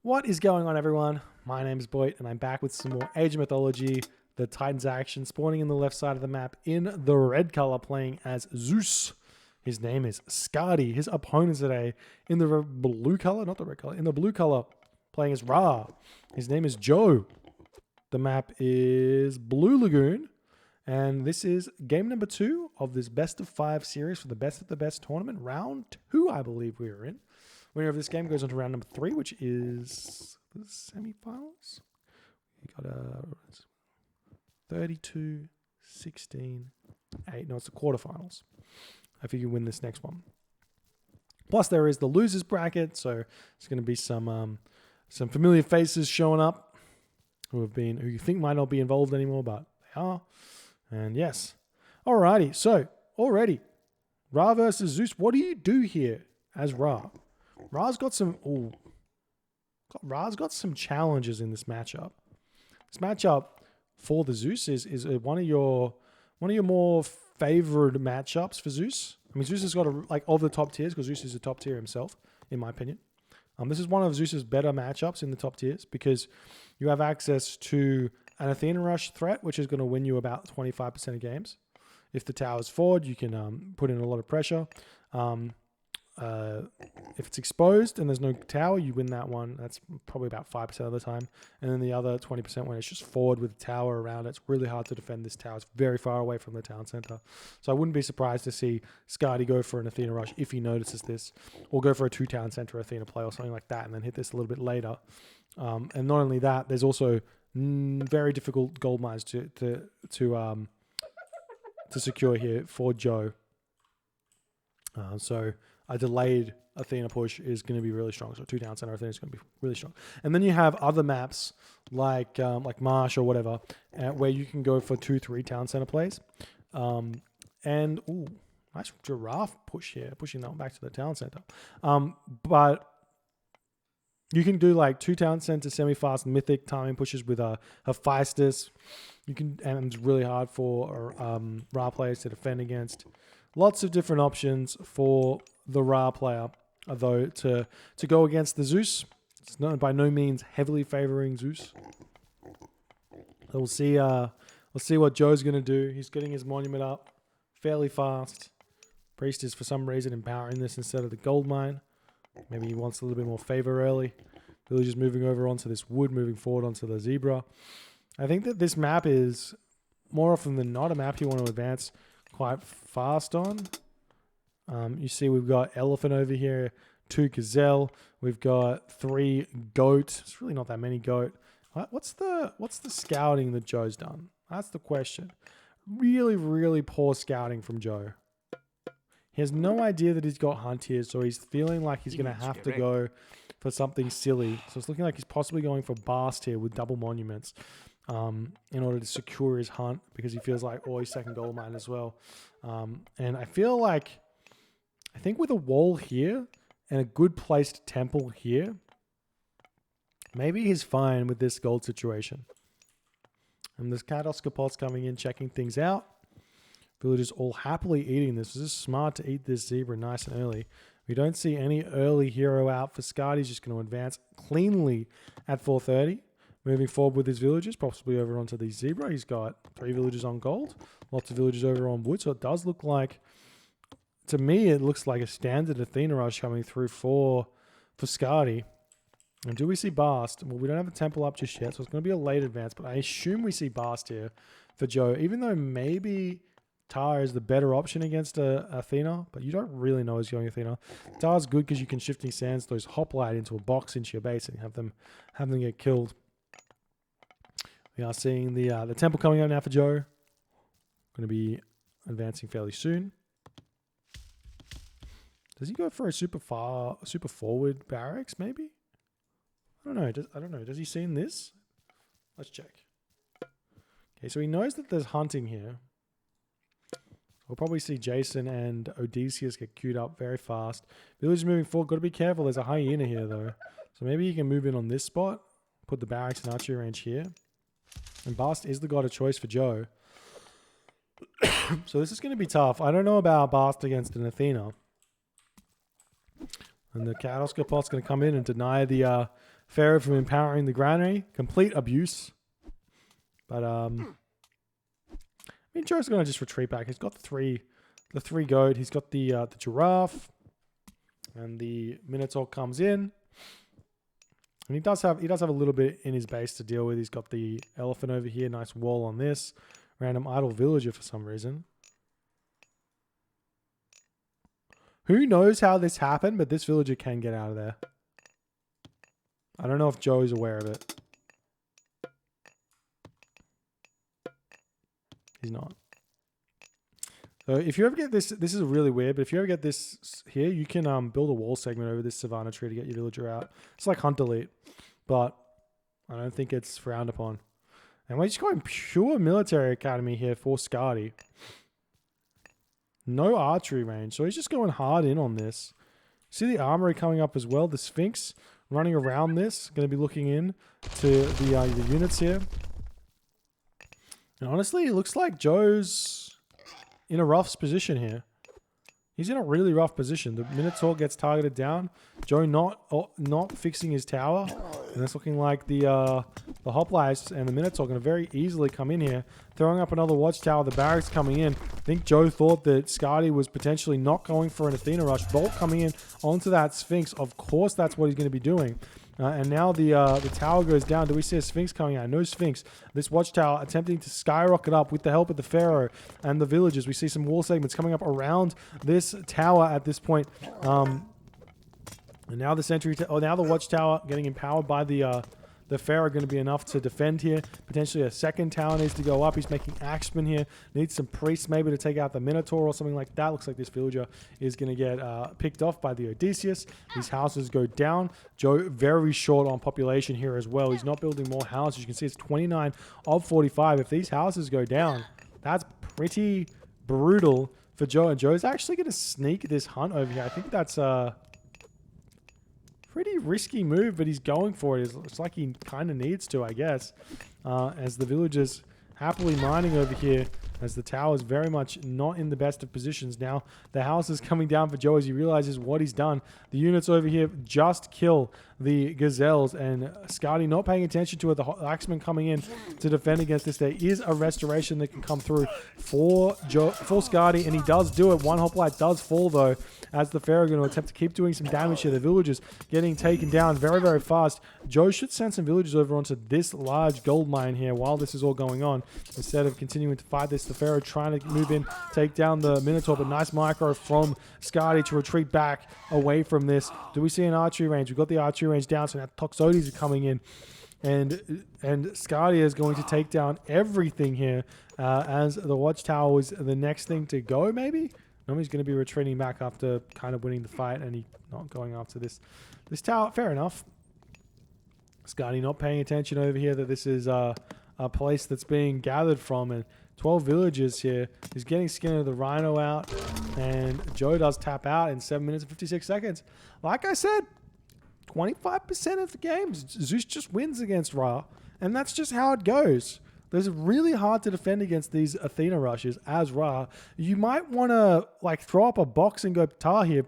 What is going on, everyone? My name is Boyd, and I'm back with some more Age of Mythology. The Titans action spawning in the left side of the map in the red color, playing as Zeus. His name is Skady. His opponent today in the blue color, not the red color, in the blue color, playing as Ra. His name is Joe. The map is Blue Lagoon, and this is game number 2 of this best of 5 series for the best of the best tournament. Round 2, I believe we are in. Winner of this game goes on to round number 3, which is the semifinals. We got a 32, 16, 8. No, it's the quarterfinals. I think you win this next one. Plus, there is the losers bracket, so it's going to be some familiar faces showing up who you think might not be involved anymore, but they are. And yes, alrighty. So already, Ra versus Zeus. What do you do here as Ra? Ra's got some challenges in this matchup. This matchup for the Zeus is one of your more favored matchups for Zeus. I mean, Zeus has got of the top tiers, because Zeus is a top tier himself, in my opinion. This is one of Zeus's better matchups in the top tiers because you have access to an Athena Rush threat, which is going to win you about 25% of games. If the tower's forward, you can put in a lot of pressure. If it's exposed and there's no tower, you win that one. That's probably about 5% of the time. And then the other 20% when it's just forward with a tower around it, it's really hard to defend this tower. It's very far away from the town center. So I wouldn't be surprised to see Skady go for an Athena Rush if he notices this, or go for a 2 town center Athena play or something like that, and then hit this a little bit later. And not only that, there's also very difficult gold mines to secure here for Joe. So a delayed Athena push is going to be really strong. So 2 town center Athena is going to be really strong. And then you have other maps like Marsh or whatever, where you can go for 2-3 town center plays. And nice giraffe push here, pushing that one back to the town center. But you can do 2 town center semi-fast mythic timing pushes with Hephaestus. And it's really hard for Ra players to defend against. Lots of different options for the Ra player, though, to go against the Zeus. It's by no means heavily favoring Zeus. So we'll see what Joe's going to do. He's getting his monument up fairly fast. Priest is, for some reason, empowering this instead of the gold mine. Maybe he wants a little bit more favor early. Village is moving over onto this wood, moving forward onto the zebra. I think that this map is, more often than not, a map you want to advance quite fast on. You see we've got elephant over here, 2 gazelle. We've got 3 goat. It's really not that many goat. What's the scouting that Joe's done? That's the question. Really, really poor scouting from Joe. He has no idea that he's got hunt here, so he's feeling like he's going to have to go for something silly. So it's looking like he's possibly going for Bast here with double monuments in order to secure his hunt, because he feels like, his second gold mine as well. And I think with a wall here and a good placed temple here, maybe he's fine with this gold situation. And this Katoskopot's coming in, checking things out. Villagers all happily eating this. This is smart to eat this zebra nice and early. We don't see any early hero out for Skady. He's just going to advance cleanly at 4:30. Moving forward with his villagers, possibly over onto the zebra. He's got 3 villagers on gold. Lots of villagers over on wood. So it does look like, to me, it looks like a standard Athena Rush coming through for Skady. And do we see Bast? Well, we don't have a temple up just yet, so it's going to be a late advance. But I assume we see Bast here for Joe, even though maybe Tar is the better option against Athena, but you don't really know he's going Athena. Tar's good because you can Shifting Sands those hoplite into a box into your base and have them get killed. We are seeing the temple coming up now for Joe. Going to be advancing fairly soon. Does he go for a super forward barracks? Maybe. I don't know. Does he see in this? Let's check. Okay, so he knows that there's hunting here. We'll probably see Jason and Odysseus get queued up very fast. Village moving forward. Got to be careful. There's a hyena here though, so maybe he can move in on this spot. Put the barracks and archery range here. And Bast is the god of choice for Joe. So this is going to be tough. I don't know about Bast against an Athena. And the Katoskopot's going to come in and deny the Pharaoh from empowering the granary. Complete abuse. But I mean, Joe's gonna just retreat back. He's got the three goat. He's got the giraffe, and the Minotaur comes in. And he does have a little bit in his base to deal with. He's got the elephant over here. Nice wall on this. Random idle villager for some reason. Who knows how this happened, but this villager can get out of there. I don't know if Joe's aware of it. He's not. So if you ever get this is really weird, but if you ever get this here, you can build a wall segment over this savanna tree to get your villager out. It's like hunt delete, but I don't think it's frowned upon. And we're just going pure military academy here for Skady. No archery range, so he's just going hard in on this. See the armory coming up as well. The Sphinx running around this, going to be looking in to the units here. And honestly, it looks like Joe's in a rough position here. He's in a really rough position. The Minotaur gets targeted down. Joe not fixing his tower. And it's looking like the hoplites and the Minotaur are going to very easily come in here. Throwing up another watchtower. The barracks coming in. I think Joe thought that Skady was potentially not going for an Athena rush. Bolt coming in onto that Sphinx. Of course, that's what he's going to be doing. And now the tower goes down. Do we see a Sphinx coming out? No Sphinx. This watchtower attempting to skyrocket up with the help of the Pharaoh and the villagers. We see some wall segments coming up around this tower at this point. And now the sentry, now the watchtower getting empowered by the Pharaoh going to be enough to defend here. Potentially a second tower needs to go up. He's making axemen here. Needs some priests maybe to take out the Minotaur or something like that. Looks like this villager is going to get picked off by the Odysseus. These houses go down. Joe very short on population here as well. He's not building more houses. You can see it's 29 of 45. If these houses go down, that's pretty brutal for Joe. And Joe's actually going to sneak this hunt over here. I think that's pretty risky move, but he's going for it. It's like he kind of needs to, I guess. As the villagers happily mining over here, as the tower is very much not in the best of positions. Now the house is coming down for Joe as he realizes what he's done. The units over here just kill the gazelles, and Skady not paying attention to it. The axemen coming in to defend against this. There is a restoration that can come through for Skady, and he does do it. One hoplite does fall though, as the Pharaoh going to attempt to keep doing some damage here. The villagers getting taken down very, very fast. Joe should send some villagers over onto this large gold mine here while this is all going on, instead of continuing to fight this. The Pharaoh trying to move in, take down the Minotaur, but nice micro from Skady to retreat back away from this. Do we see an archery range? We've got the archery range down, so now Toxotes are coming in. And Skady is going to take down everything here, as the watchtower is the next thing to go, maybe? No, he's going to be retreating back after kind of winning the fight, and he's not going after this tower. Fair enough. Skady not paying attention over here that this is a place that's being gathered from, and 12 villagers here. He's getting Skin of the Rhino out, and Joe does tap out in 7 minutes and 56 seconds. Like I said, 25% of the games, Zeus just wins against Ra, and that's just how it goes. It's really hard to defend against these Athena rushes as Ra. You might want to like throw up a box and go Ptah here,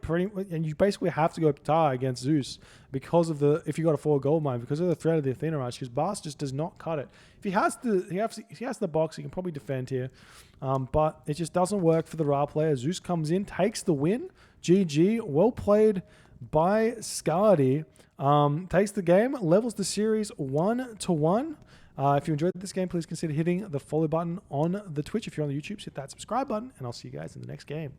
and you basically have to go Ptah against Zeus because of if you got a 4 gold mine, because of the threat of the Athena rush. Because Bast just does not cut it. If he has the box, he can probably defend here, but it just doesn't work for the Ra player. Zeus comes in, takes the win. GG, well played by Skady. Takes the game, levels the series 1-1. If you enjoyed this game, please consider hitting the follow button on the Twitch. If you're on the YouTube, hit that subscribe button, and I'll see you guys in the next game.